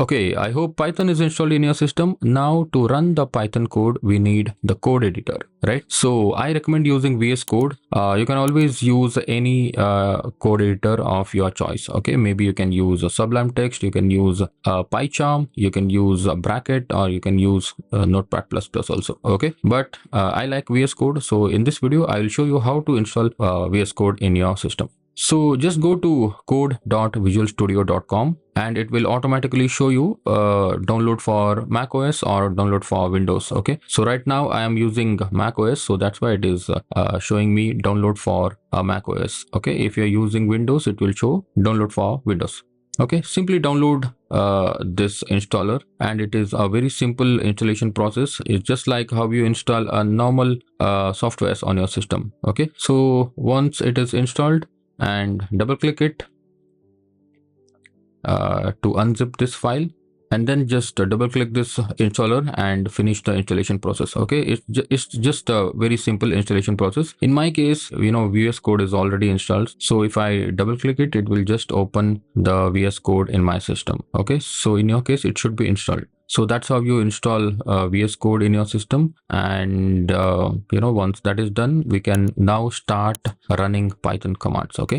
Okay, I hope Python is installed in your system. Now to run the Python code, we need the code editor, right? So I recommend using VS Code. You can always use any code editor of your choice. Okay, maybe you can use a Sublime Text, you can use PyCharm, you can use a Bracket, or you can use Notepad++ also. Okay, but I like VS Code. So in this video, I will show you how to install VS Code in your system. So just go to code.visualstudio.com and it will automatically show you download for Mac OS or download for Windows. Okay, so right now I am using Mac OS, so that's why it is showing me download for Mac OS. Okay, if you're using Windows, it will show download for Windows. Okay, simply download this installer, and it is a very simple installation process. It's just like how you install a normal software on your system. Okay, so once it is installed, and double click it to unzip this file, and then just double click this installer and finish the installation process. Okay, it's just a very simple installation process. In my case, VS Code is already installed, so if I double click it, it will just open the VS Code in my system. Okay, so in your case, it should be installed. So that's how you install VS Code in your system. And once that is done, we can now start running Python commands. Okay,